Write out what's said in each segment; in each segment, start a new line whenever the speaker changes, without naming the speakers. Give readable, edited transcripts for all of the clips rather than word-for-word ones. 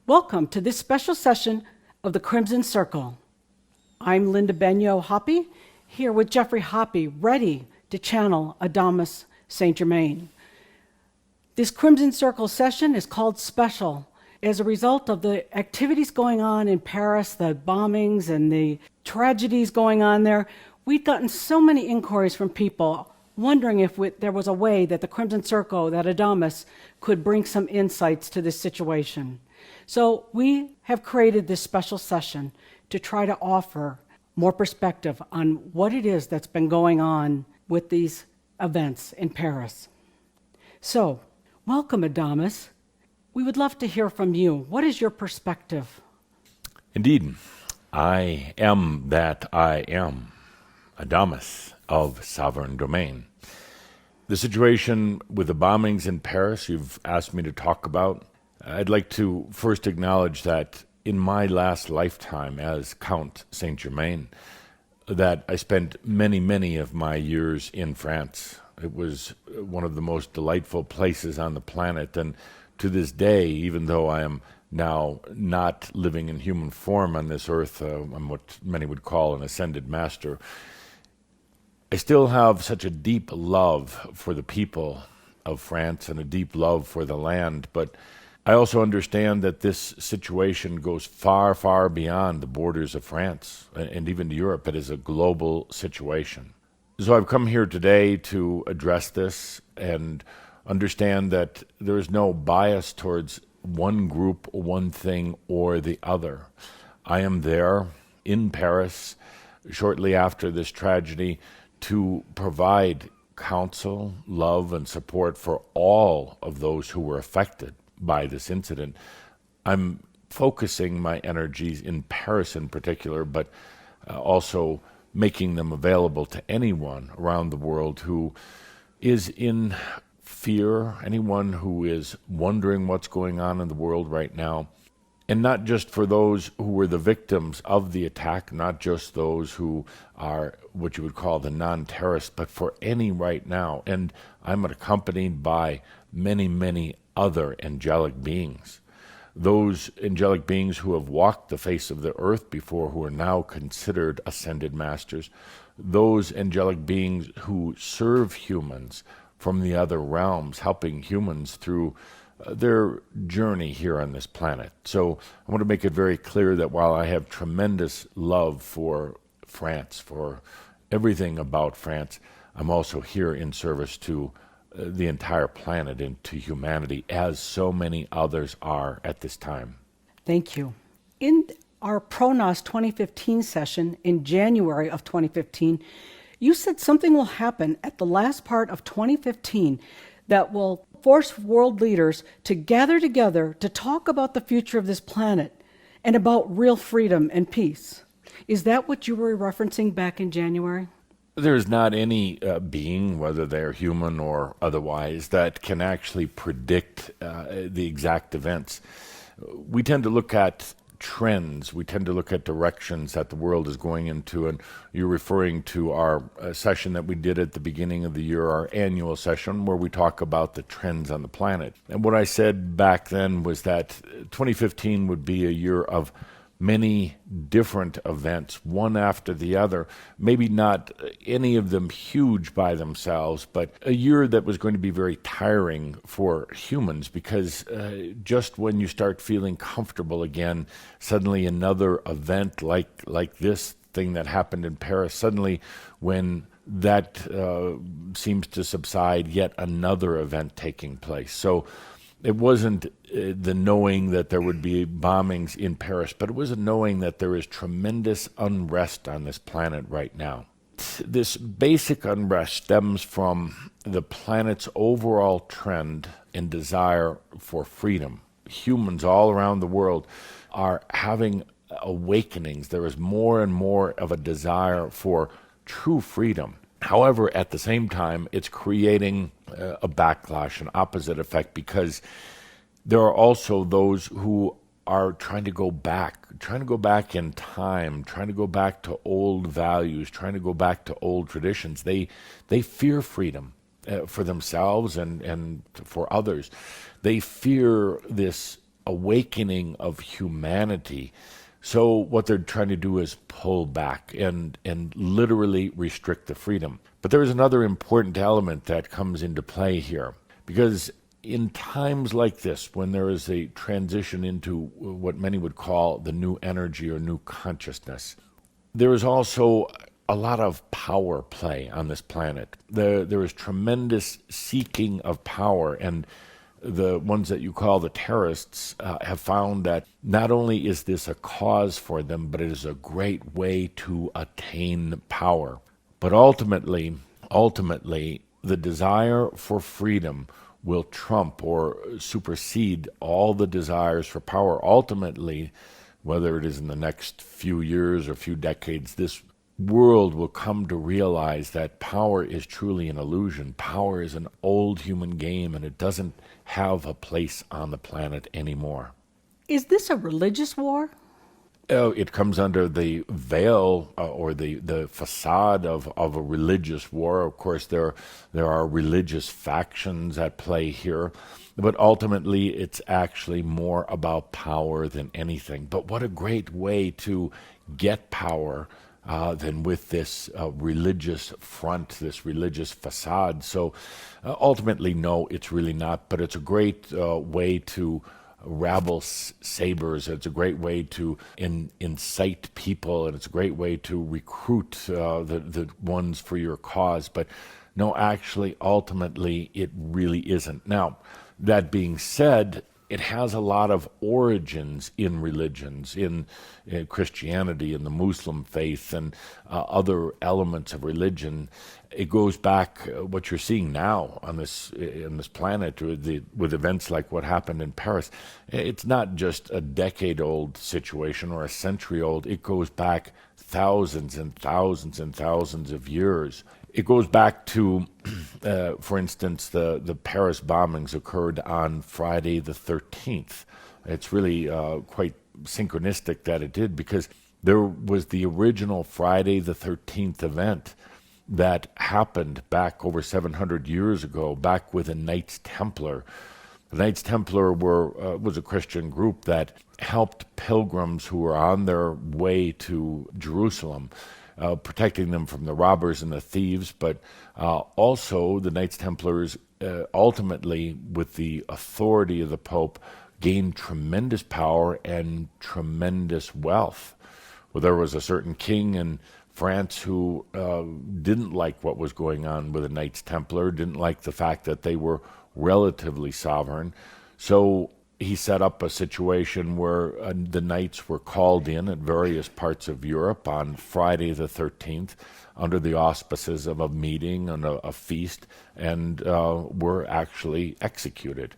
Welcome to this special session of the Crimson Circle. I'm Linda Benyo Hoppy, here with Jeffrey Hoppy, ready to channel Adamus Saint Germain. This Crimson Circle session is called special as a result of the activities going on in Paris, the bombings and the tragedies going on there. We've gotten so many inquiries from people wondering if there was a way that the Crimson Circle, that Adamus, could bring some insights to this situation. So we have created this special session to try to offer more perspective on what it is that's been going on with these events in Paris. So, welcome, Adamus. We would love to hear from you. What is your perspective?
Indeed, I am that I am, Adamus of Sovereign Domain. The situation with the bombings in Paris you've asked me to talk about, I'd like to first acknowledge that in my last lifetime as Count Saint Germain, that I spent many of my years in France. It was one of the most delightful places on the planet, and to this day, even though I am now not living in human form on this earth, I'm what many would call an ascended master, I still have such a deep love for the people of France and a deep love for the land, but I also understand that this situation goes far beyond the borders of France and even Europe. It is a global situation. So I've come here today to address this and understand that there is no bias towards one group, one thing, or the other. I am there in Paris shortly after this tragedy to provide counsel, love, and support for all of those who were affected by this incident. I'm focusing my energies in Paris in particular, but also making them available to anyone around the world who is in fear, anyone who is wondering what's going on in the world right now. And not just for those who were the victims of the attack, not just those who are what you would call the non-terrorists, but for any right now. And I'm accompanied by many other angelic beings. Those angelic beings who have walked the face of the earth before, who are now considered ascended masters. Those angelic beings who serve humans from the other realms, helping humans through their journey here on this planet. So I want to make it very clear that while I have tremendous love for France, for everything about France, I'm also here in service to the entire planet and to humanity, as so many others are at this time.
Thank you. In our ProNOS 2015 session in January of 2015, you said something will happen at the last part of 2015 that will force world leaders to gather together to talk about the future of this planet and about real freedom and peace. Is that what you were referencing back in January?
There is not any being, whether they're human or otherwise, that can actually predict the exact events. We tend to look at trends. We tend to look at directions that the world is going into, and you're referring to our session that we did at the beginning of the year, our annual session, where we talk about the trends on the planet. And what I said back then was that 2015 would be a year of many different events, one after the other, maybe not any of them huge by themselves, but a year that was going to be very tiring for humans, because just when you start feeling comfortable again, suddenly another event like this thing that happened in Paris, suddenly when that seems to subside, yet another event taking place. So it wasn't the knowing that there would be bombings in Paris, but it was a knowing that there is tremendous unrest on this planet right now. This basic unrest stems from the planet's overall trend and desire for freedom. Humans all around the world are having awakenings. There is more and more of a desire for true freedom. However, at the same time, it's creating a backlash, an opposite effect, because there are also those who are trying to go back in time, trying to go back to old values, trying to go back to old traditions. They fear freedom for themselves and for others. They fear this awakening of humanity. So what they're trying to do is pull back and literally restrict the freedom. But there is another important element that comes into play here, because in times like this, when there is a transition into what many would call the new energy or new consciousness, there is also a lot of power play on this planet. There is tremendous seeking of power, and the ones that you call the terrorists have found that not only is this a cause for them, but it is a great way to attain power. But ultimately, the desire for freedom will trump or supersede all the desires for power. Ultimately, whether it is in the next few years or few decades, this world will come to realize that power is truly an illusion. Power is an old human game, and it doesn't have a place on the planet anymore.
Is this a religious war?
It comes under the veil or the facade of a religious war. Of course, there are religious factions at play here, but ultimately it's actually more about power than anything. But what a great way to get power than with this religious front, this religious facade. So ultimately, no, it's really not, but it's a great way to rabble sabers. It's a great way to incite people, and it's a great way to recruit the ones for your cause. But no, actually, ultimately, it really isn't. Now, that being said, it has a lot of origins in religions, in Christianity, in the Muslim faith, and other elements of religion. It goes back, what you're seeing now on this planet, with events like what happened in Paris. It's not just a decade-old situation or a century-old. It goes back thousands and thousands and thousands of years. It goes back to, for instance, the Paris bombings occurred on Friday the 13th. It's really quite synchronistic that it did, because there was the original Friday the 13th event that happened back over 700 years ago, back with the Knights Templar. The Knights Templar was a Christian group that helped pilgrims who were on their way to Jerusalem, protecting them from the robbers and the thieves, but also the Knights Templars ultimately, with the authority of the Pope, gained tremendous power and tremendous wealth. Well, there was a certain king in France who didn't like what was going on with the Knights Templar, didn't like the fact that they were relatively sovereign, so he set up a situation where the knights were called in at various parts of Europe on Friday the 13th under the auspices of a meeting and a feast, and were actually executed.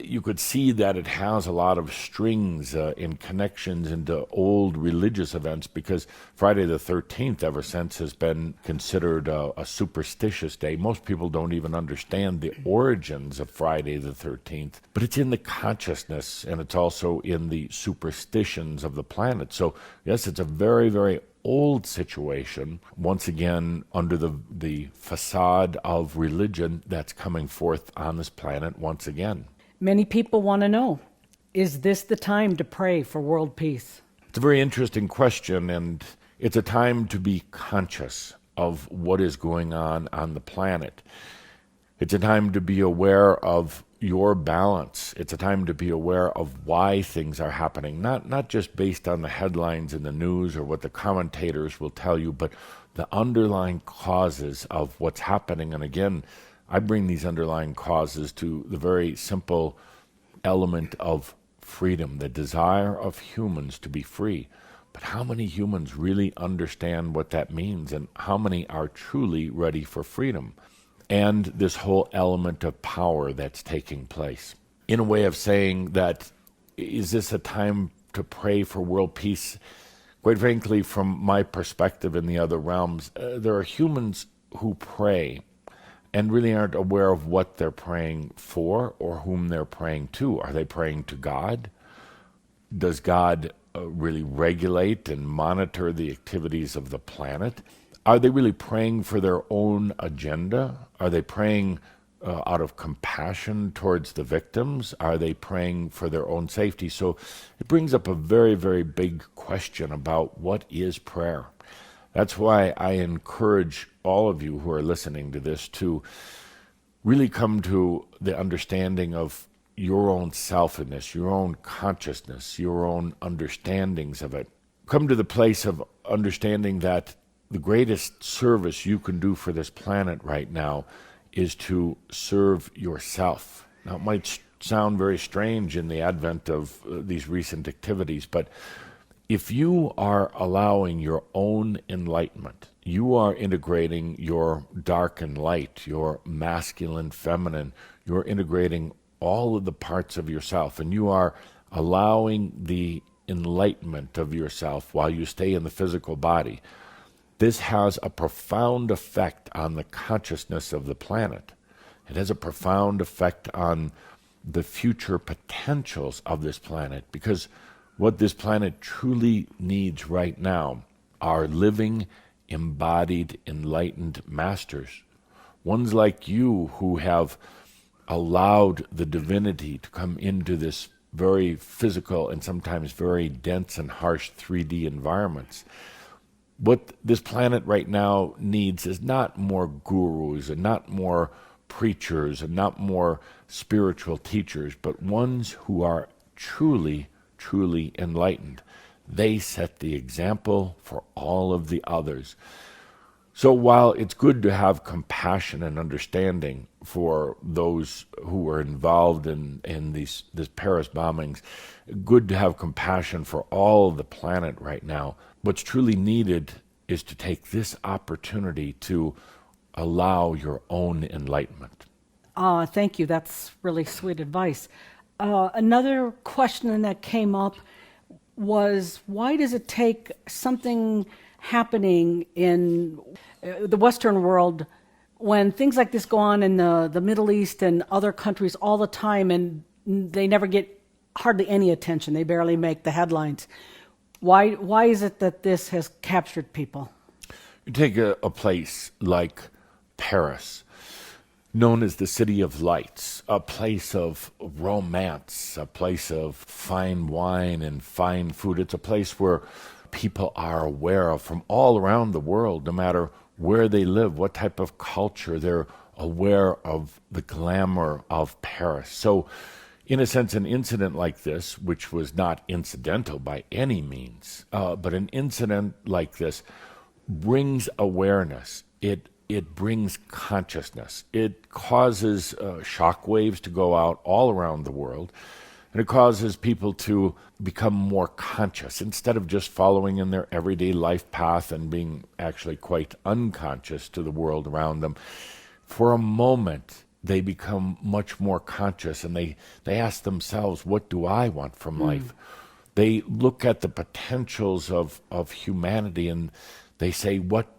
You could see that it has a lot of strings in connections into old religious events, because Friday the 13th ever since has been considered a superstitious day. Most people don't even understand the origins of Friday the 13th, but it's in the consciousness, and it's also in the superstitions of the planet. So yes, it's a very, very old situation, once again under the facade of religion that's coming forth on this planet once again.
Many people want to know, is this the time to pray for world peace?
It's a very interesting question, and it's a time to be conscious of what is going on the planet. It's a time to be aware of your balance. It's a time to be aware of why things are happening, not just based on the headlines in the news or what the commentators will tell you, but the underlying causes of what's happening. And again, I bring these underlying causes to the very simple element of freedom, the desire of humans to be free. But how many humans really understand what that means, and how many are truly ready for freedom? And this whole element of power that's taking place. In a way of saying that, is this a time to pray for world peace? Quite frankly, from my perspective in the other realms, there are humans who pray and really aren't aware of what they're praying for or whom they're praying to. Are they praying to God? Does God really regulate and monitor the activities of the planet? Are they really praying for their own agenda? Are they praying out of compassion towards the victims? Are they praying for their own safety? So it brings up a very, very big question about what is prayer. That's why I encourage all of you who are listening to this to really come to the understanding of your own selfishness, your own consciousness, your own understandings of it. Come to the place of understanding that the greatest service you can do for this planet right now is to serve yourself. Now, it might sound very strange in the advent of these recent activities, but if you are allowing your own enlightenment, you are integrating your dark and light, your masculine, feminine, you're integrating all of the parts of yourself, and you are allowing the enlightenment of yourself while you stay in the physical body. This has a profound effect on the consciousness of the planet. It has a profound effect on the future potentials of this planet, because what this planet truly needs right now are living, embodied, enlightened masters. Ones like you who have allowed the divinity to come into this very physical and sometimes very dense and harsh 3D environments. What this planet right now needs is not more gurus and not more preachers and not more spiritual teachers, but ones who are truly, truly enlightened. They set the example for all of the others. So while it's good to have compassion and understanding for those who are involved in this Paris bombings, good to have compassion for all of the planet right now, what's truly needed is to take this opportunity to allow your own enlightenment.
Thank you. That's really sweet advice. Another question that came up was, why does it take something happening in the Western world when things like this go on in the Middle East and other countries all the time, and they never get hardly any attention? They barely make the headlines. Why is it that this has captured people?
You take a place like Paris, known as the City of Lights, a place of romance, a place of fine wine and fine food. It's a place where people are aware of from all around the world, no matter where they live, what type of culture. They're aware of the glamour of Paris. So, in a sense, an incident like this, which was not incidental by any means, but an incident like this brings awareness. It brings consciousness. It causes shock waves to go out all around the world, and it causes people to become more conscious instead of just following in their everyday life path and being actually quite unconscious to the world around them. For a moment, they become much more conscious, and they ask themselves, what do I want from life? They look at the potentials of humanity, and they say, what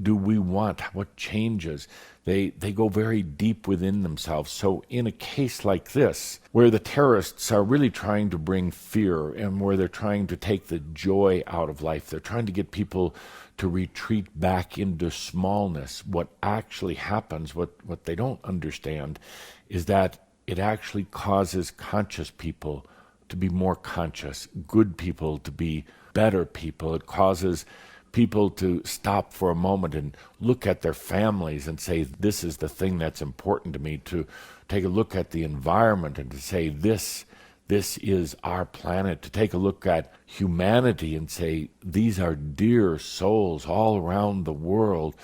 do we want? What changes? They go very deep within themselves. So in a case like this, where the terrorists are really trying to bring fear and where they're trying to take the joy out of life, they're trying to get people to retreat back into smallness. What actually happens, what they don't understand, is that it actually causes conscious people to be more conscious, good people to be better people. It causes people to stop for a moment and look at their families and say, this is the thing that's important to me, to take a look at the environment and to say, this is our planet, to take a look at humanity and say, these are dear souls all around the world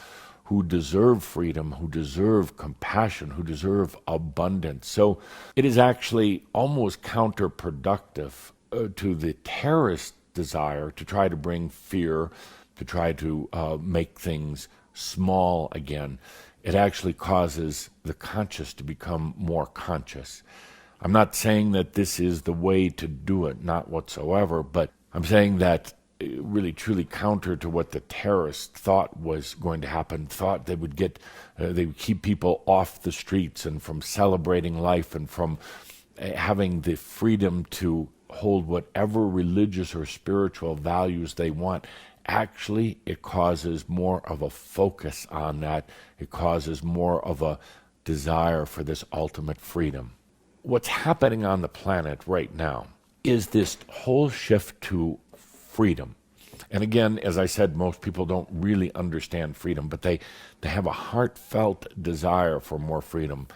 who deserve freedom, who deserve compassion, who deserve abundance. So it is actually almost counterproductive to the terrorist desire to try to bring fear, to try to make things small again. It actually causes the conscious to become more conscious. I'm not saying that this is the way to do it, not whatsoever, but I'm saying that really truly counter to what the terrorists thought was going to happen, thought they would keep people off the streets and from celebrating life and from having the freedom to hold whatever religious or spiritual values they want. Actually, it causes more of a focus on that. It causes more of a desire for this ultimate freedom. What's happening on the planet right now is this whole shift to freedom. And again, as I said, most people don't really understand freedom, but they have a heartfelt desire for more freedom.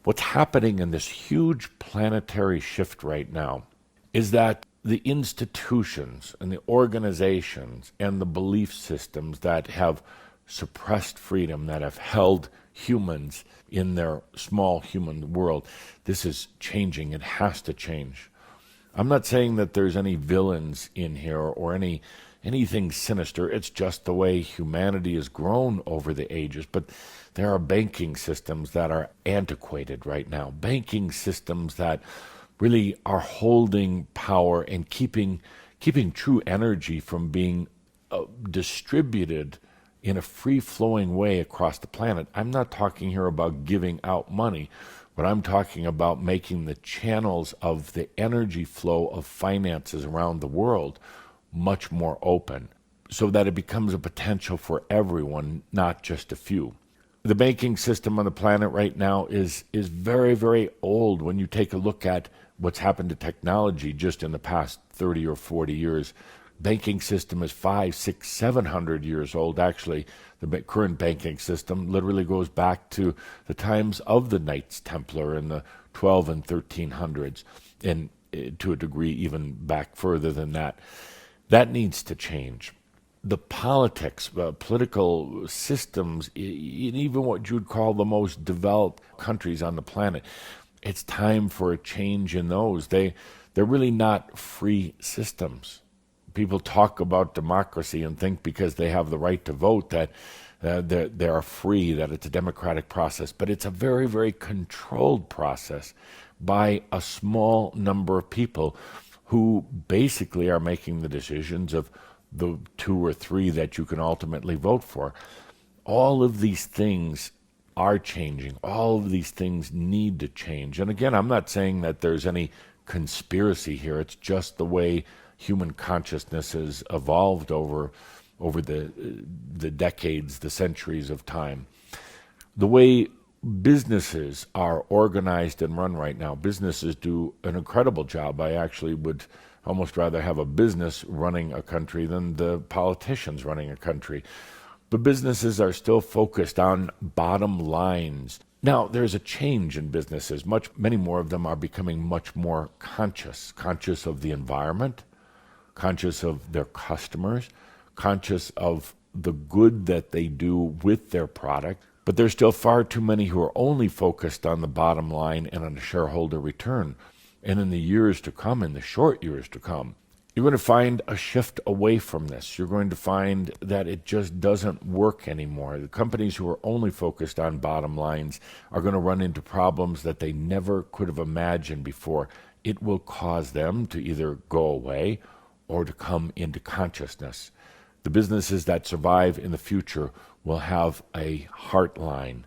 What's happening in this huge planetary shift right now is that the institutions and the organizations and the belief systems that have suppressed freedom, that have held humans in their small human world, this is changing. It has to change. I'm not saying that there's any villains in here or anything sinister. It's just the way humanity has grown over the ages. But there are banking systems that are antiquated right now, banking systems that really are holding power and keeping true energy from being distributed in a free-flowing way across the planet. I'm not talking here about giving out money, but I'm talking about making the channels of the energy flow of finances around the world much more open so that it becomes a potential for everyone, not just a few. The banking system on the planet right now is very, very old. When you take a look at what's happened to technology just in the past 30 or 40 years, banking system is 500, 600, 700 years old. Actually, the current banking system literally goes back to the times of the Knights Templar in the 12 and 1300s, and to a degree even back further than that. That needs to change. The politics, political systems, and even what you'd call the most developed countries on the planet, it's time for a change in those. They're really not free systems. People talk about democracy and think because they have the right to vote that they are free, that it's a democratic process. But it's a very, very controlled process by a small number of people who basically are making the decisions of the 2 or 3 that you can ultimately vote for. All of these things are changing. All of these things need to change. And again, I'm not saying that there's any conspiracy here. It's just the way human consciousness has evolved over the decades, the centuries of time. The way businesses are organized and run right now, businesses do an incredible job. I actually would almost rather have a business running a country than the politicians running a country. But businesses are still focused on bottom lines. Now, there's a change in businesses. Many more of them are becoming much more conscious of the environment, conscious of their customers, conscious of the good that they do with their product. But there's still far too many who are only focused on the bottom line and on the shareholder return. And in the years to come, in the short years to come, you're going to find a shift away from this. You're going to find that it just doesn't work anymore. The companies who are only focused on bottom lines are going to run into problems that they never could have imagined before. It will cause them to either go away or to come into consciousness. The businesses that survive in the future will have a heart line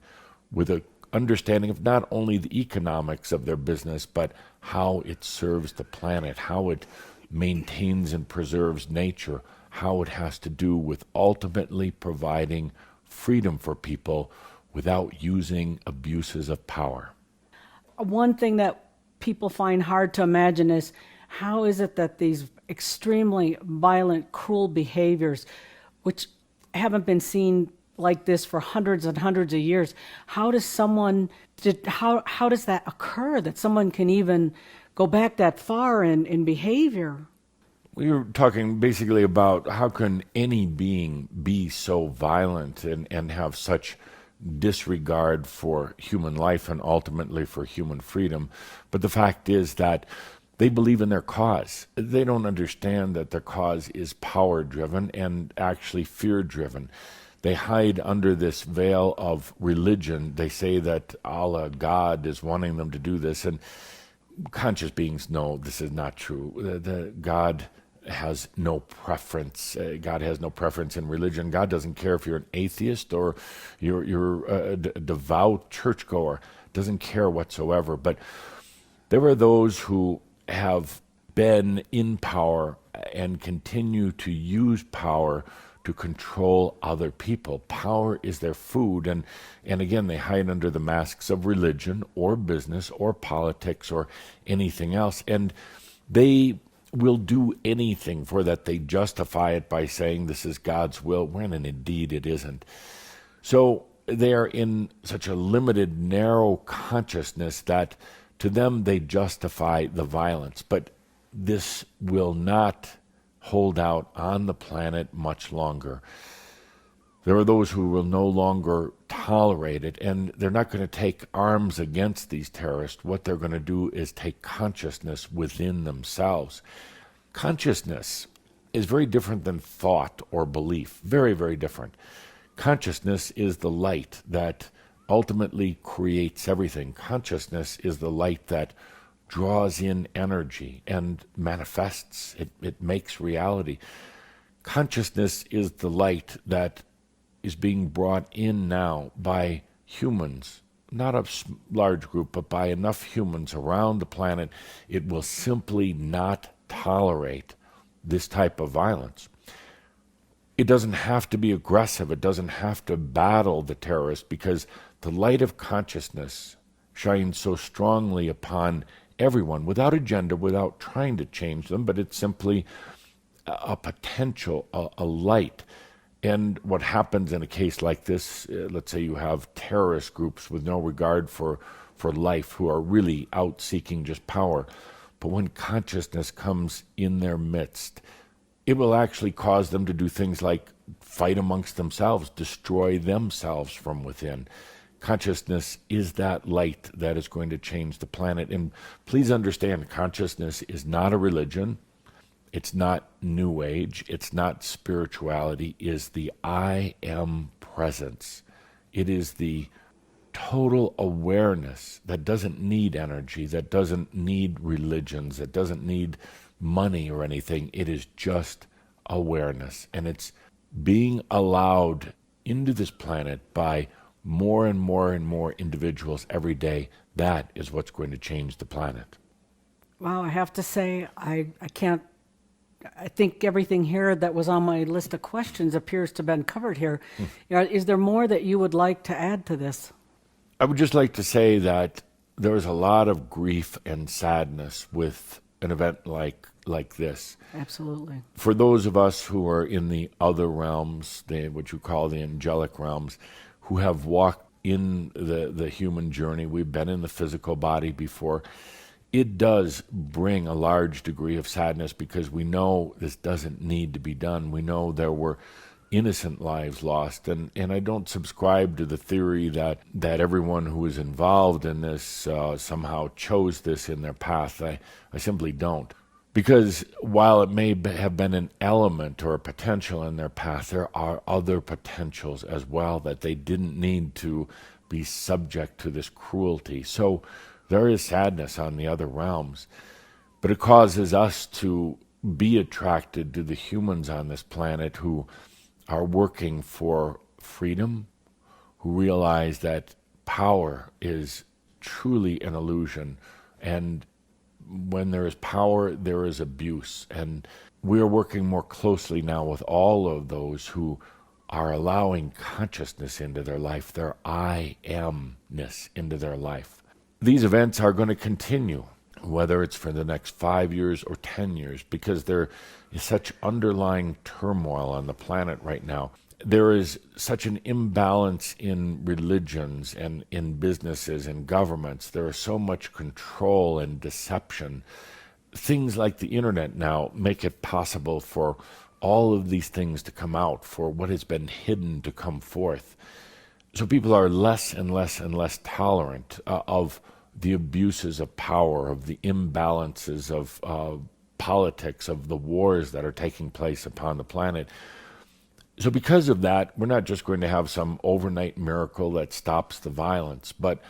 with an understanding of not only the economics of their business, but how it serves the planet, how it maintains and preserves nature, how it has to do with ultimately providing freedom for people without using abuses of power.
One thing that people find hard to imagine is how is it that these extremely violent, cruel behaviors, which haven't been seen like this for hundreds and hundreds of years, how does that occur that someone can even go back that far in behavior?
We were talking basically about how can any being be so violent and have such disregard for human life and ultimately for human freedom. But the fact is that they believe in their cause. They don't understand that their cause is power-driven and actually fear-driven. They hide under this veil of religion. They say that Allah, God, is wanting them to do this. And conscious beings know this is not true. God has no preference. God has no preference in religion. God doesn't care if you're an atheist or you're a devout churchgoer. Doesn't care whatsoever. But there are those who have been in power and continue to use power to control other people. Power is their food, and again, they hide under the masks of religion or business or politics or anything else, and they will do anything for that. They justify it by saying this is God's will, when indeed it isn't. So they are in such a limited, narrow consciousness that to them they justify the violence. But this will not hold out on the planet much longer. There are those who will no longer tolerate it, and they're not going to take arms against these terrorists. What they're going to do is take consciousness within themselves. Consciousness is very different than thought or belief. Very, very different. Consciousness is the light that ultimately creates everything. Consciousness is the light that draws in energy and manifests. It makes reality. Consciousness is the light that is being brought in now by humans, not a large group, but by enough humans around the planet. It will simply not tolerate this type of violence. It doesn't have to be aggressive. It doesn't have to battle the terrorists, because the light of consciousness shines so strongly upon everyone without agenda, without trying to change them, but it's simply a potential, a light. And what happens in a case like this, let's say you have terrorist groups with no regard for life who are really out seeking just power. But when consciousness comes in their midst, it will actually cause them to do things like fight amongst themselves, destroy themselves from within. Consciousness is that light that is going to change the planet. And please understand, consciousness is not a religion. It's not New Age. It's not spirituality. It is the I am presence. It is the total awareness that doesn't need energy, that doesn't need religions, that doesn't need money or anything. It is just awareness. And it's being allowed into this planet by more and more and more individuals every day. That is what's going to change the planet.
Wow, I have to say, I think everything here that was on my list of questions appears to have been covered here. Is there more that you would like to add to this?
I would just like to say that there is a lot of grief and sadness with an event like this.
Absolutely.
For those of us who are in the other realms, what you call the angelic realms, who have walked in the human journey, we've been in the physical body before, it does bring a large degree of sadness, because we know this doesn't need to be done. We know there were innocent lives lost, and I don't subscribe to the theory that everyone who is involved in this somehow chose this in their path. I simply don't. Because while it may have been an element or a potential in their path, there are other potentials as well that they didn't need to be subject to this cruelty. So there is sadness on the other realms, but it causes us to be attracted to the humans on this planet who are working for freedom, who realize that power is truly an illusion, and when there is power, there is abuse. And we are working more closely now with all of those who are allowing consciousness into their life, their I amness into their life. These events are going to continue, whether it's for the next 5 years or 10 years, because there is such underlying turmoil on the planet right now. There is such an imbalance in religions and in businesses and governments. There is so much control and deception. Things like the internet now make it possible for all of these things to come out, for what has been hidden to come forth. So people are less and less and less tolerant of the abuses of power, of the imbalances of politics, of the wars that are taking place upon the planet. So because of that, we're not just going to have some overnight miracle that stops the violence, but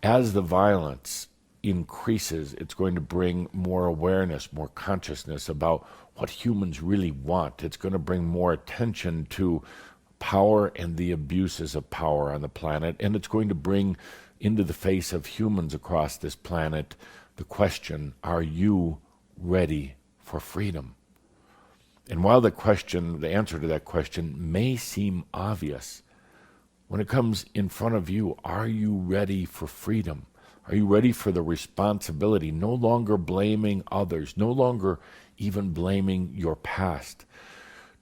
as the violence increases, it's going to bring more awareness, more consciousness about what humans really want. It's going to bring more attention to power and the abuses of power on the planet, and it's going to bring into the face of humans across this planet the question, are you ready for freedom? And while the answer to that question may seem obvious, when it comes in front of you, are you ready for freedom? Are you ready for the responsibility? No longer blaming others, no longer even blaming your past,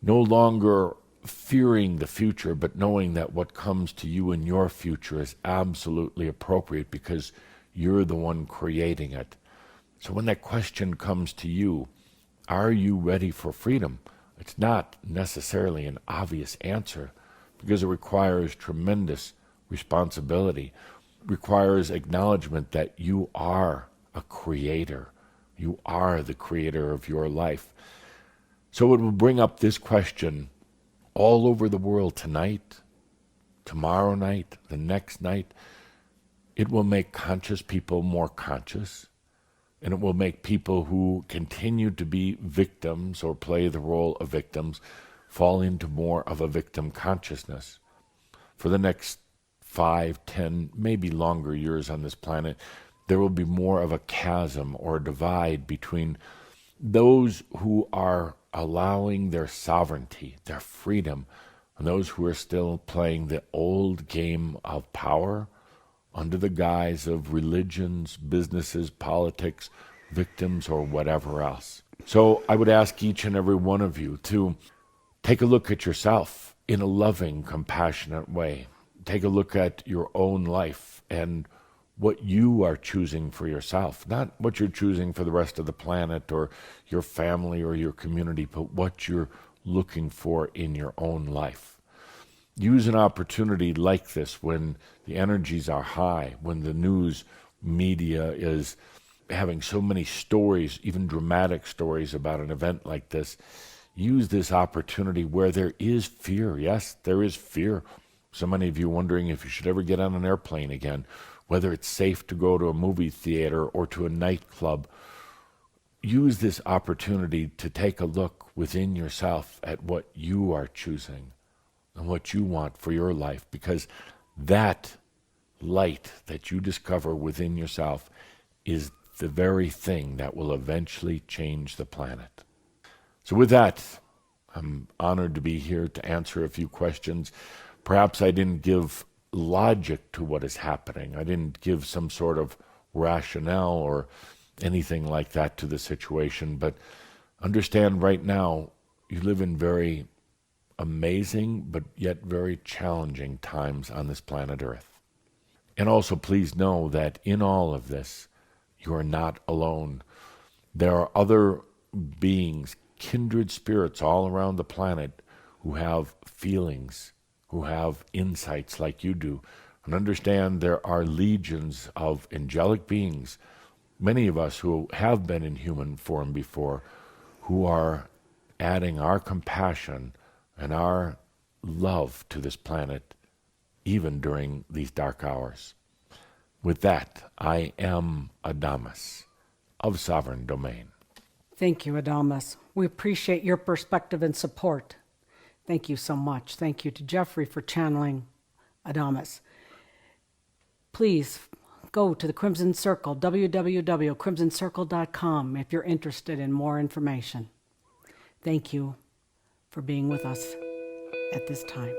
no longer fearing the future, but knowing that what comes to you in your future is absolutely appropriate because you're the one creating it. So when that question comes to you, are you ready for freedom? It's not necessarily an obvious answer because it requires tremendous responsibility, requires acknowledgement that you are a creator. You are the creator of your life. So it will bring up this question all over the world tonight, tomorrow night, the next night. It will make conscious people more conscious, and it will make people who continue to be victims or play the role of victims fall into more of a victim consciousness. For the next 5, 10, maybe longer years on this planet, there will be more of a chasm or a divide between those who are allowing their sovereignty, their freedom, and those who are still playing the old game of power under the guise of religions, businesses, politics, victims, or whatever else. So I would ask each and every one of you to take a look at yourself in a loving, compassionate way. Take a look at your own life and what you are choosing for yourself, not what you're choosing for the rest of the planet or your family or your community, but what you're looking for in your own life. Use an opportunity like this when the energies are high, when the news media is having so many stories, even dramatic stories about an event like this. Use this opportunity where there is fear. Yes, there is fear. So many of you wondering if you should ever get on an airplane again, whether it's safe to go to a movie theater or to a nightclub. Use this opportunity to take a look within yourself at what you are choosing and what you want for your life, because that light that you discover within yourself is the very thing that will eventually change the planet. So with that, I'm honored to be here to answer a few questions. Perhaps I didn't give logic to what is happening. I didn't give some sort of rationale or anything like that to the situation, but understand right now you live in very amazing but yet very challenging times on this planet Earth. And also please know that in all of this, you are not alone. There are other beings, kindred spirits all around the planet who have feelings, who have insights like you do. And understand there are legions of angelic beings, many of us who have been in human form before, who are adding our compassion and our love to this planet, even during these dark hours. With that, I am Adamus of Sovereign Domain.
Thank you, Adamus. We appreciate your perspective and support. Thank you so much. Thank you to Jeffrey for channeling Adamus. Please go to the Crimson Circle, www.crimsoncircle.com, if you're interested in more information. Thank you for being with us at this time.